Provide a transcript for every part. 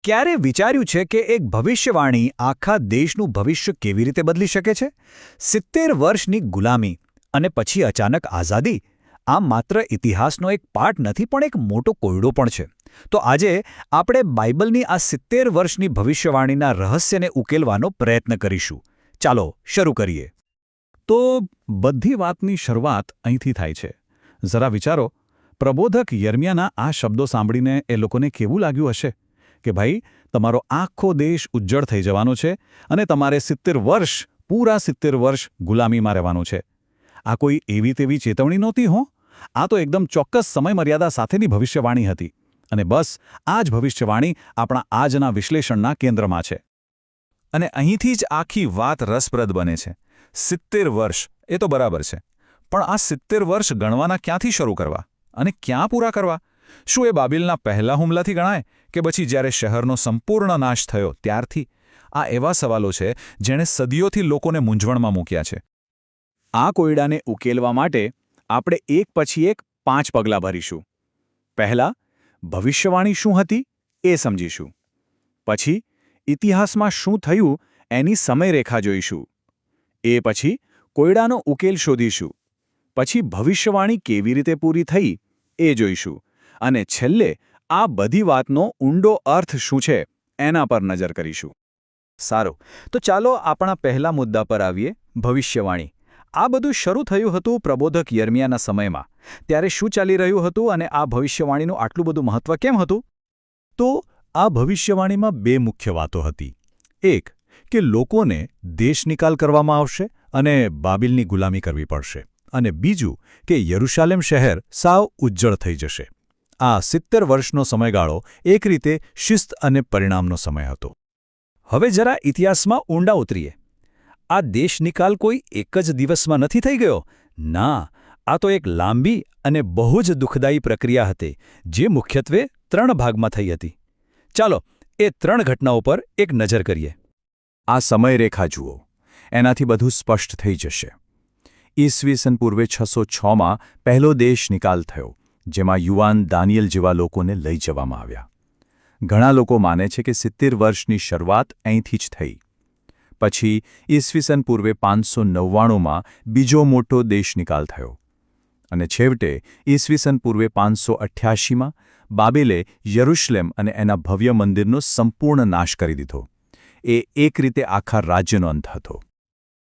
ક્યારે વિચાર્યું છે કે એક ભવિષ્યવાણી આખા દેશનું ભવિષ્ય કેવી રીતે બદલી શકે છે? 70 વર્ષની ગુલામી અને પછી અચાનક આઝાદી આ માત્ર ઇતિહાસનો એક પાઠ નથી પણ એક મોટો કોયડો પણ છે. તો આજે આપણે બાઇબલની આ 70 વર્ષની ભવિષ્યવાણીના રહસ્યને ઉકેલવાનો પ્રયત્ન કરીશું. ચાલો શરૂ કરીએ. તો બધી વાતની શરૂઆત અહીંથી થાય છે. જરા વિચારો, પ્રબોધક યર્મિયાના આ શબ્દો સાંભળીને એ લોકોને કેવું લાગ્યું હશે કે ભાઈ, તમારો આખો દેશ ઉજ્જડ થઈ જવાનો છે અને તમારે 70 વર્ષ, પૂરા 70 વર્ષ ગુલામીમાં રહેવાનું છે. આ કોઈ એવી તેવી ચેતવણી નહોતી હો. આ તો એકદમ ચોક્કસ સમયમર્યાદા સાથેની ભવિષ્યવાણી હતી. અને બસ આ જ ભવિષ્યવાણી આપણા આજના વિશ્લેષણના કેન્દ્રમાં છે. અને અહીંથી જ આખી વાત રસપ્રદ બને છે. 70 વર્ષ એ તો બરાબર છે, પણ આ 70 વર્ષ ગણવાના ક્યાંથી શરૂ કરવા અને ક્યાં પૂરા કરવા? શું એ બાબિલના પહેલા હુમલાથી ગણાય કે પછી જ્યારે શહેરનો સંપૂર્ણ નાશ થયો ત્યારથી? આ એવા સવાલો છે જેણે સદીઓથી લોકોને મૂંઝવણમાં મૂક્યા છે. આ કોયડાને ઉકેલવા માટે આપણે એક પછી એક 5 પગલાં ભરીશું. પહેલાં, ભવિષ્યવાણી શું હતી એ સમજીશું. પછી ઇતિહાસમાં શું થયું એની સમયરેખા જોઈશું. એ પછી કોયડાનો ઉકેલ શોધીશું. પછી ભવિષ્યવાણી કેવી રીતે પૂરી થઈ એ જોઈશું. અને છેલ્લે આ બધી વાતનો ઊંડો અર્થ શું છે એના પર નજર કરીશું. સારું, તો ચાલો આપણા પહેલા મુદ્દા પર આવીએ, ભવિષ્યવાણી. આ બધું શરૂ થયું હતું પ્રબોધક યર્મિયાના સમયમાં. ત્યારે શું ચાલી રહ્યું હતું અને આ ભવિષ્યવાણીનું આટલું બધું મહત્વ કેમ હતું? તો આ ભવિષ્યવાણીમાં 2 મુખ્ય વાતો હતી. એક, કે લોકોને દેશ નિકાલ કરવામાં આવશે અને બાબિલની ગુલામી કરવી પડશે. અને બીજું, કે યરુશાલેમ શહેર સાવ ઉજ્જડ થઈ જશે. આ 70 વર્ષનો સમયગાળો એક રીતે શિસ્ત અને પરિણામનો સમય હતો. હવે જરા ઇતિહાસમાં ઊંડા ઉતરીએ. આ દેશ નિકાલ કોઈ એક જ દિવસમાં નથી થઈ ગયો. ના, આ તો એક લાંબી અને બહુ જ દુઃખદાયી પ્રક્રિયા હતી, જે મુખ્યત્વે 3 ભાગમાં થઈ હતી. ચાલો એ 3 ઘટનાઓ પર એક નજર કરીએ. આ સમયરેખા જુઓ, એનાથી બધું સ્પષ્ટ થઈ જશે. ઈસવીસન પૂર્વે 606માં પહેલો દેશ નિકાલ થયો, જેમાં યુવાન દાનિયેલ જેવા લોકોને લઈ જવામાં આવ્યા. ઘણા લોકો માને છે કે 70 વર્ષની શરૂઆત અહીંથી જ થઈ. પછી ઈસવીસન પૂર્વે 599માં બીજો મોટો દેશ નિકાલ થયો. અને છેવટે ઈસવીસન પૂર્વે 588માં બાબેલે યરુશલેમ અને એના ભવ્ય મંદિરનો સંપૂર્ણ નાશ કરી દીધો. એ એક રીતે આખા રાજ્યનો અંત હતો.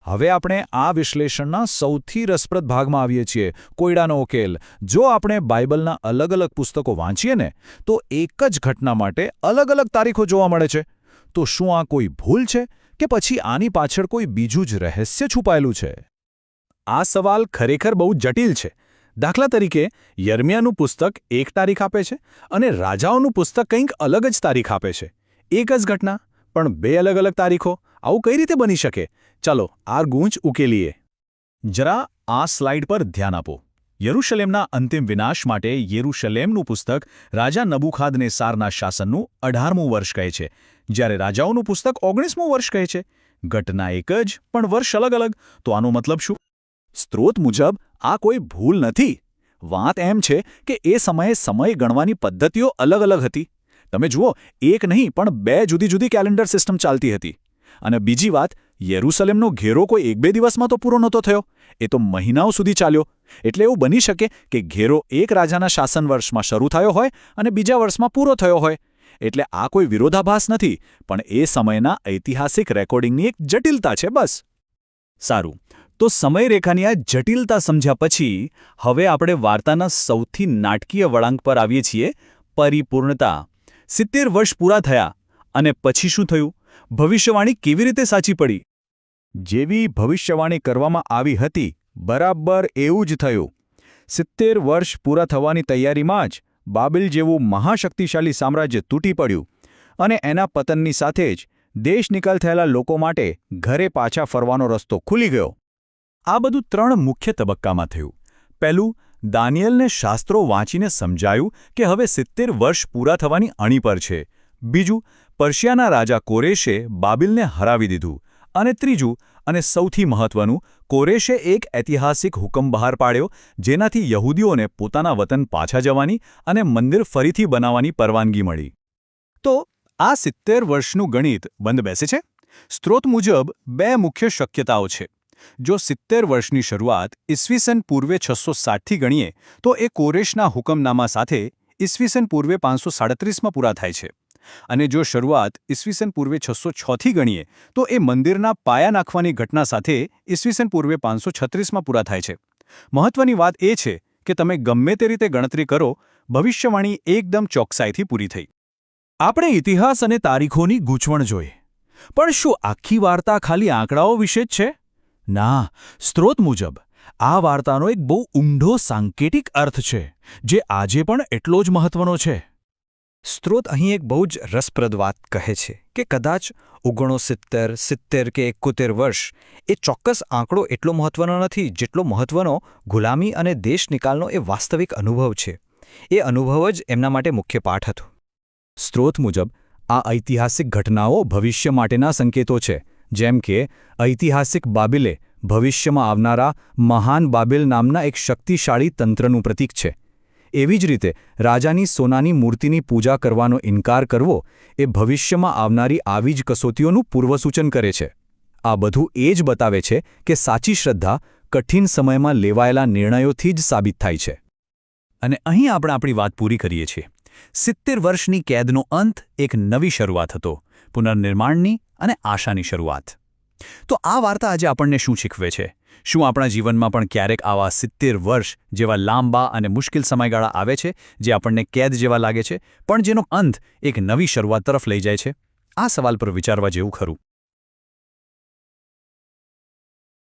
હવે આપણે આ વિશ્લેષણના સૌથી રસપ્રદ ભાગમાં આવીએ છીએ, કોયડાનો ઉકેલ. જો આપણે બાઇબલના અલગ અલગ પુસ્તકો વાંચીએ ને, તો એક જ ઘટના માટે અલગ અલગ તારીખો જોવા મળે છે. તો શું આ કોઈ ભૂલ છે કે પછી આની પાછળ કોઈ બીજું જ રહસ્ય છુપાયેલું છે? આ સવાલ ખરેખર બહુ જટિલ છે. દાખલા તરીકે, યર્મિયાનું પુસ્તક એક તારીખ આપે છે અને રાજાઓનું પુસ્તક કંઈક અલગ જ તારીખ આપે છે. એક જ ઘટના, પણ 2 અલગ અલગ તારીખો. આવું કઈ રીતે બની શકે? ચાલો આ ગૂંચ ઉકેલીએ. જરા આ સ્લાઇડ પર ધ્યાન આપો. યરુશલેમના અંતિમ વિનાશ માટે યરુશલેમનું પુસ્તક રાજા નબુખાદનેસારના શાસનનું 18મું વર્ષ કહે છે, જ્યારે રાજાઓનું પુસ્તક 19મું વર્ષ કહે છે. ઘટના એક જ, પણ વર્ષ અલગ અલગ. તો આનો મતલબ શું? સ્ત્રોત મુજબ આ કોઈ ભૂલ નથી. વાત એમ છે કે એ સમયે સમય ગણવાની પદ્ધતિઓ અલગ અલગ હતી. તમે જુઓ, એક નહીં પણ 2 જુદી જુદી કેલેન્ડર સિસ્ટમ ચાલતી હતી. અને બીજી વાત, યરુશલેમનો ઘેરો કોઈ 1-2 દિવસમાં તો પૂરો નહોતો થયો. એ તો મહિનાઓ સુધી ચાલ્યો. એટલે એવું બની શકે કે ઘેરો એક રાજાના શાસન વર્ષમાં શરૂ થયો હોય અને બીજા વર્ષમાં પૂરો થયો હોય. એટલે આ કોઈ વિરોધાભાસ નથી, પણ એ સમયના ઐતિહાસિક રેકોર્ડિંગની એક જટિલતા છે, બસ. સારું, તો સમયરેખાની આ જટિલતા સમજ્યા પછી હવે આપણે વાર્તાના સૌથી નાટકીય વળાંક પર આવીએ છીએ, પરિપૂર્ણતા. 70 વર્ષ પૂરા થયા અને પછી શું થયું? ભવિષ્યવાણી કેવી રીતે સાચી પડી? જેવી ભવિષ્યવાણી કરવામાં આવી હતી, બરાબર એવું જ થયું. 70 વર્ષ પૂરા થવાની તૈયારીમાં જ બાબિલ જેવું મહાશક્તિશાળી સામ્રાજ્ય તૂટી પડ્યું અને એના પતનની સાથે જ દેશ નિકાલ થયેલા લોકો માટે ઘરે પાછા ફરવાનો રસ્તો ખુલી ગયો. આ બધું 3 મુખ્ય તબક્કામાં થયું. પહેલું, દાનિયેલને શાસ્ત્રો વાંચીને સમજાયું કે હવે 70 વર્ષ પૂરા થવાની અણી પર છે. બીજું, પર્શિયાના રાજા કોરેશે બાબિલને હરાવી દીધું. અને ત્રીજું, અને સૌથી મહત્વનું, કોરેશે એક ઐતિહાસિક હુકમ બહાર પાડ્યો, જેનાથી યહૂદીઓને પોતાના વતન પાછા જવાની અને મંદિર ફરીથી બનાવવાની પરવાનગી મળી. તો આ 70 વર્ષનું ગણિત બંધ બેસે છે? સ્ત્રોત મુજબ બે મુખ્ય શક્યતાઓ છે. જો 70 વર્ષની શરૂઆત ઈસવીસન પૂર્વે 660થી ગણીએ તો એ કોરેશના હુકમનામા સાથે ઈસવીસન પૂર્વે 537માં પૂરા થાય છે. અને જો શરૂઆત ઈસવીસન પૂર્વે 606થી ગણીએ તો એ મંદિરના પાયા નાખવાની ઘટના સાથે ઈસવીસન પૂર્વે 536માં પૂરા થાય છે. મહત્વની વાત એ છે કે તમે ગમે તે રીતે ગણતરી કરો, ભવિષ્યવાણી એકદમ ચોકસાઈથી પૂરી થઈ. આપણે ઇતિહાસ અને તારીખોની ગૂંચવણ જોઈ, પણ શું આખી વાર્તા ખાલી આંકડાઓ વિશે જ છે? ના, સ્ત્રોત મુજબ આ વાર્તાનો એક બહુ ઊંડો સાંકેતિક અર્થ છે, જે આજે પણ એટલો જ મહત્વનો છે. સ્ત્રોત અહીં એક બહુ જ રસપ્રદ વાત કહે છે કે કદાચ 69, 70 કે 71 વર્ષ એ ચોક્કસ આંકડો એટલો મહત્વનો નથી જેટલો મહત્વનો ગુલામી અને દેશ નિકાલનો એ વાસ્તવિક અનુભવ છે. એ અનુભવ જ એમના માટે મુખ્ય પાઠ હતો. સ્ત્રોત મુજબ આ ઐતિહાસિક ઘટનાઓ ભવિષ્ય માટેના સંકેતો છે, જેમ કે ઐતિહાસિક બાબિલે ભવિષ્યમાં આવનારા મહાન બાબિલ નામના એક શક્તિશાળી તંત્રનું પ્રતીક છે. એવી જ રીતે રાજાની સોનાની મૂર્તિની પૂજા કરવાનો ઇનકાર કરવો એ ભવિષ્યમાં આવનારી આવી જ કસોટીઓનું પૂર્વસૂચન કરે છે. આ બધું એ જ બતાવે છે કે સાચી શ્રદ્ધા કઠિન સમયમાં લેવાયેલા નિર્ણયોથી જ સાબિત થાય છે. અને અહીં આપણે આપણી વાત પૂરી કરીએ છીએ. 70 વર્ષની કેદનો અંત એક નવી શરૂઆત હતો, પુનર્નિર્માણની અને આશાની શરૂઆત. તો આ વાર્તા આજે આપણને શું શીખવે છે? શું આપણા જીવનમાં પણ ક્યારેક આવા 70 વર્ષ જેવા લાંબા અને મુશ્કેલ સમયગાળા આવે છે, જે આપણને કેદ જેવા લાગે છે, પણ જેનો અંત એક નવી શરૂઆત તરફ લઈ જાય છે? આ સવાલ પર વિચારવા જેવું ખરું.